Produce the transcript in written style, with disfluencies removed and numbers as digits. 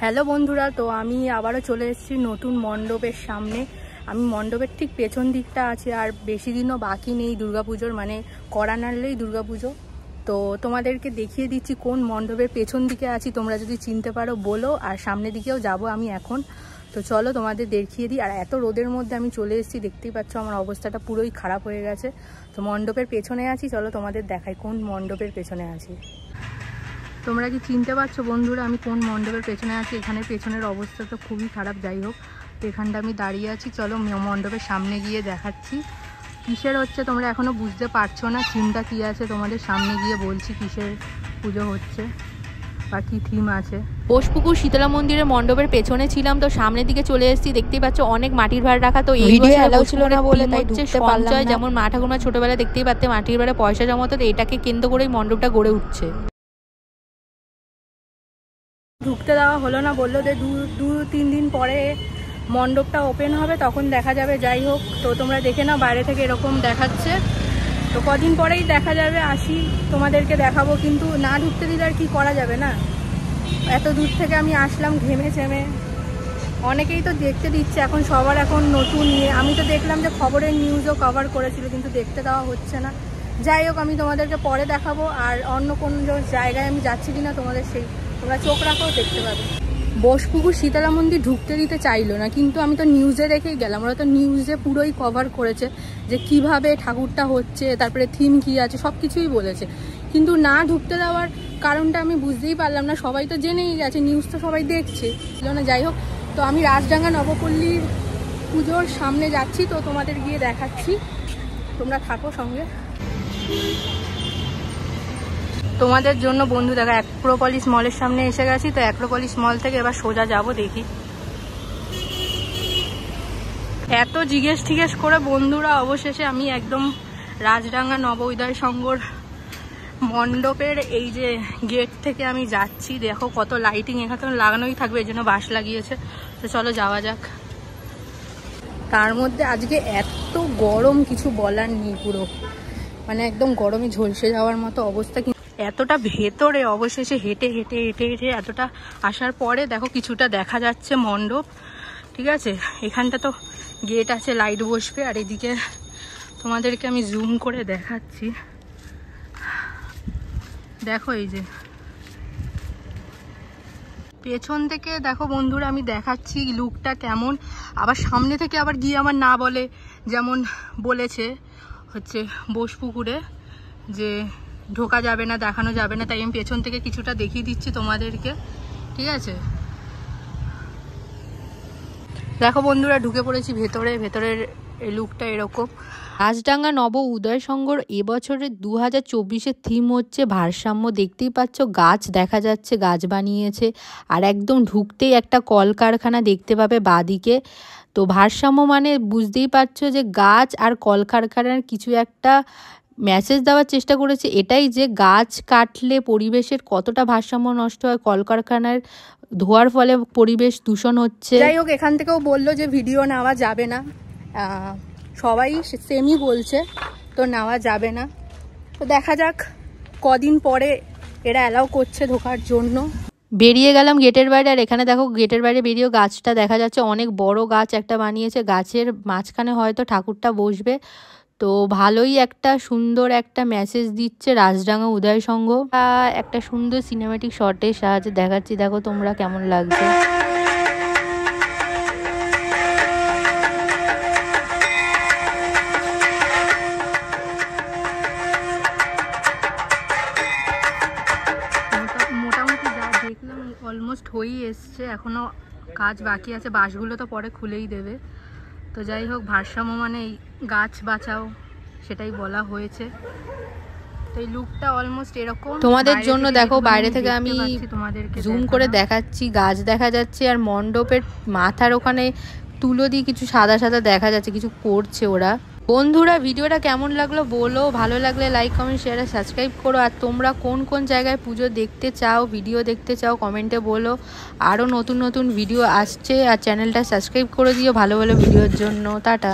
Hello বন্ধুরা, তো আমি আবারও চলে এসেছি নতুন মণ্ডপের সামনে। আমি মণ্ডপের ঠিক পেছন দিকটা আছি, আর বেশি দিনও বাকি নেই দুর্গাপুজোর, মানে কড়া নাড়লেই দুর্গাপুজো। তো তোমাদেরকে দেখিয়ে দিচ্ছি কোন মণ্ডপের পেছন দিকে আছি, তোমরা যদি চিনতে পারো বলো। আর সামনের দিকেও যাব আমি এখন, তো চলো তোমাদের দেখিয়ে দিই। আর এত রোদের মধ্যে আমি চলে এসেছি, দেখতেই পাচ্ছ আমার অবস্থাটা পুরোই খারাপ হয়ে গেছে। তো মণ্ডপের পেছনে আছি, চলো তোমাদের দেখাই কোন মণ্ডপের পেছনে আছি। তোমরা কি চিনতে পারছো বন্ধুরা আমি কোন মণ্ডপের পেছনে আছি? এখানে পেছনের অবস্থা তো খুবই খারাপ, যাই হোক। তো এখানটা আমি দাঁড়িয়ে আছি, চলো মণ্ডপের সামনে গিয়ে দেখাচ্ছি কিসের হচ্ছে। তোমরা এখনো বুঝতে পারছো না থিমটা কি আছে, তোমাদের সামনে গিয়ে বলছি কিসের পুজো হচ্ছে বা কি থিম আছে। বোসপুকুর শীতলা মন্দিরের মণ্ডপের পেছনে ছিলাম, তো সামনের দিকে চলে এসেছি। দেখতেই পাচ্ছ অনেক মাটির ভাড় রাখা, তো এই ভিডিও অ্যালাউ ছিল না বলে তাই ঢুকতে পারলাম না। যেমন মা ঠাকুরমা ছোটবেলায় দেখতেই পারতে মাটির ভাড়ে পয়সা জমাতো, তো এটাকে কেন্দ্র করেই মণ্ডপটা গড়ে উঠছে। ঢুকতে দেওয়া হলো না, বললো যে দু তিন দিন পরে মণ্ডপটা ওপেন হবে, তখন দেখা যাবে। যাই হোক, তো তোমরা দেখে নাও, বাইরে থেকে এরকম দেখাচ্ছে। তো কদিন পরেই দেখা যাবে, আসি তোমাদেরকে দেখাবো। কিন্তু না ঢুকতে দিলে আর কি করা যাবে না, এত দূর থেকে আমি আসলাম ঘেমে চেমে। অনেকেই তো দেখতে দিচ্ছে এখন, সবার এখন নতুন নিয়ে। আমি তো দেখলাম যে খবরের নিউজও কভার করেছিল, কিন্তু দেখতে দেওয়া হচ্ছে না। যাই হোক, আমি তোমাদেরকে পরে দেখাবো। আর অন্য কোন জায়গায় আমি যাচ্ছি কিনা তোমাদের তোমরা চোখ রাখো, দেখতে পাবে। বোসপুকুর শীতলা মন্দির ঢুকতে দিতে চাইলো না, কিন্তু আমি তো নিউজে দেখেই গেলাম। ওরা তো নিউজে পুরোই কভার করেছে যে কিভাবে ঠাকুরটা হচ্ছে, তারপরে থিম কি আছে, সব কিছুই বলেছে। কিন্তু না ঢুকতে দেওয়ার কারণটা আমি বুঝতেই পারলাম না। সবাই তো জেনেই গেছে, নিউজ তো সবাই দেখছে না। যাই হোক, তো আমি রাজডাঙ্গা নবপল্লীর পুজোর সামনে যাচ্ছি, তো তোমাদের গিয়ে দেখাচ্ছি, তোমরা থাকো সঙ্গে। তোমাদের জন্য বন্ধু দেখা অ্যাক্রোপলিস মলের সামনে এসে গেছি। তো অ্যাক্রোপলিস মল থেকে এবার সোজা যাব, দেখি। এত জিজ্ঞেস করে বন্ধুরা অবশেষে আমি একদম রাজডাঙ্গা নব উদয় সংঘর মণ্ডপের এই যে গেট থেকে আমি যাচ্ছি। দেখো কত লাইটিং এখানে লাগানোই থাকবে, এই জন্য বাঁশ লাগিয়েছে। তো চলো যাওয়া যাক। তার মধ্যে আজকে এত গরম, কিছু বলার নেই, পুরো মানে একদম গরমে ঝলসে যাওয়ার মতো অবস্থা। এতটা ভেতরে অবশেষে হেঁটে হেঁটে হেঁটে হেঁটে এতটা আসার পরে দেখো কিছুটা দেখা যাচ্ছে মণ্ডপ, ঠিক আছে। এখানটা তো গেট আছে, লাইট বসবে। আর এদিকে তোমাদেরকে আমি জুম করে দেখাচ্ছি, দেখো এই যে পেছন থেকে দেখো বন্ধুরা আমি দেখাচ্ছি লুকটা কেমন। আবার সামনে থেকে আবার গিয়ে আমার না বলে, যেমন বলেছে হচ্ছে বোসপুকুরে যে ঢোকা যাবে না, দেখানো যাবে না, তাই আমি পেছন থেকে কিছুটা দেখিয়ে দিচ্ছি তোমাদেরকে, ঠিক আছে। দেখো বন্ধুরা ঢুকে পড়েছি ভেতরে। ভেতরের এই লুকটা এরকম। রাজডাঙ্গা নব উদয় সংঘর এবছরের 2024-এর থিম হচ্ছে ভারসাম্য। দেখতেই পাচ্ছ গাছ দেখা যাচ্ছে, গাছ বানিয়েছে। আর একদম ঢুকতেই একটা কলকারখানা দেখতে পাবে বাদিকে। তো ভারসাম্য মানে বুঝতেই পারছো যে গাছ আর কলকারখানার কিছু একটা মেসেজ দেওয়ার চেষ্টা করেছে, এটাই যে গাছ কাটলে পরিবেশের কতটা ভারসাম্য নষ্ট হয়, কলকারখানার ধোয়ার ফলে পরিবেশ দূষণ হচ্ছে। যাই হোক, এখান থেকেও বললো যে ভিডিও নেওয়া যাবে না, সবাই সেমই বলছে, তো নেওয়া যাবে না। তো দেখা যাক কদিন পরে এরা অ্যালাউ করছে ঢোকার জন্য। বেরিয়ে গেলাম গেটের বাইরে। আর এখানে দেখো গেটের বাইরে বেরিয়েও গাছটা দেখা যাচ্ছে, অনেক বড় গাছ একটা বানিয়েছে। গাছের মাঝখানে হয়তো ঠাকুরটা বসবে। তো ভালোই একটা সুন্দর একটা মেসেজ দিচ্ছে রাজডাঙ্গা উদয় সংঘ। একটা সুন্দর সিনেমেটিক শটের সাহায্যে দেখাচ্ছি, দেখো তোমরা কেমন লাগছে। মোটামুটি যা দেখলাম অলমোস্ট হয়েই এসছে, এখনো কাজ বাকি আছে। বাঁশগুলো তো পরে খুলেই দেবে। তো যাই হোক, ভারসাম্য মানে এই গাছ বাঁচাও, সেটাই বলা হয়েছে। তো এই লুকটা অলমোস্ট এরকম। তোমাদের জন্য দেখো বাইরে থেকে আমি জুম করে দেখাচ্ছি, গাছ দেখা যাচ্ছে। আর মণ্ডপের মাথার ওখানে তুলো দিয়ে কিছু সাদা সাদা দেখা যাচ্ছে, কিছু করছে ওরা। বন্ধুরা ভিডিওটা কেমন লাগলো বলো, ভালো লাগলে লাইক কমেন্ট শেয়ার আর সাবস্ক্রাইব করো। আর তোমরা কোন কোন জায়গায় পুজো দেখতে চাও, ভিডিও দেখতে চাও, কমেন্টে বলো। আরও নতুন নতুন ভিডিও আসছে, আর চ্যানেলটা সাবস্ক্রাইব করে দিও ভালো ভালো ভিডিওর জন্য। টাটা।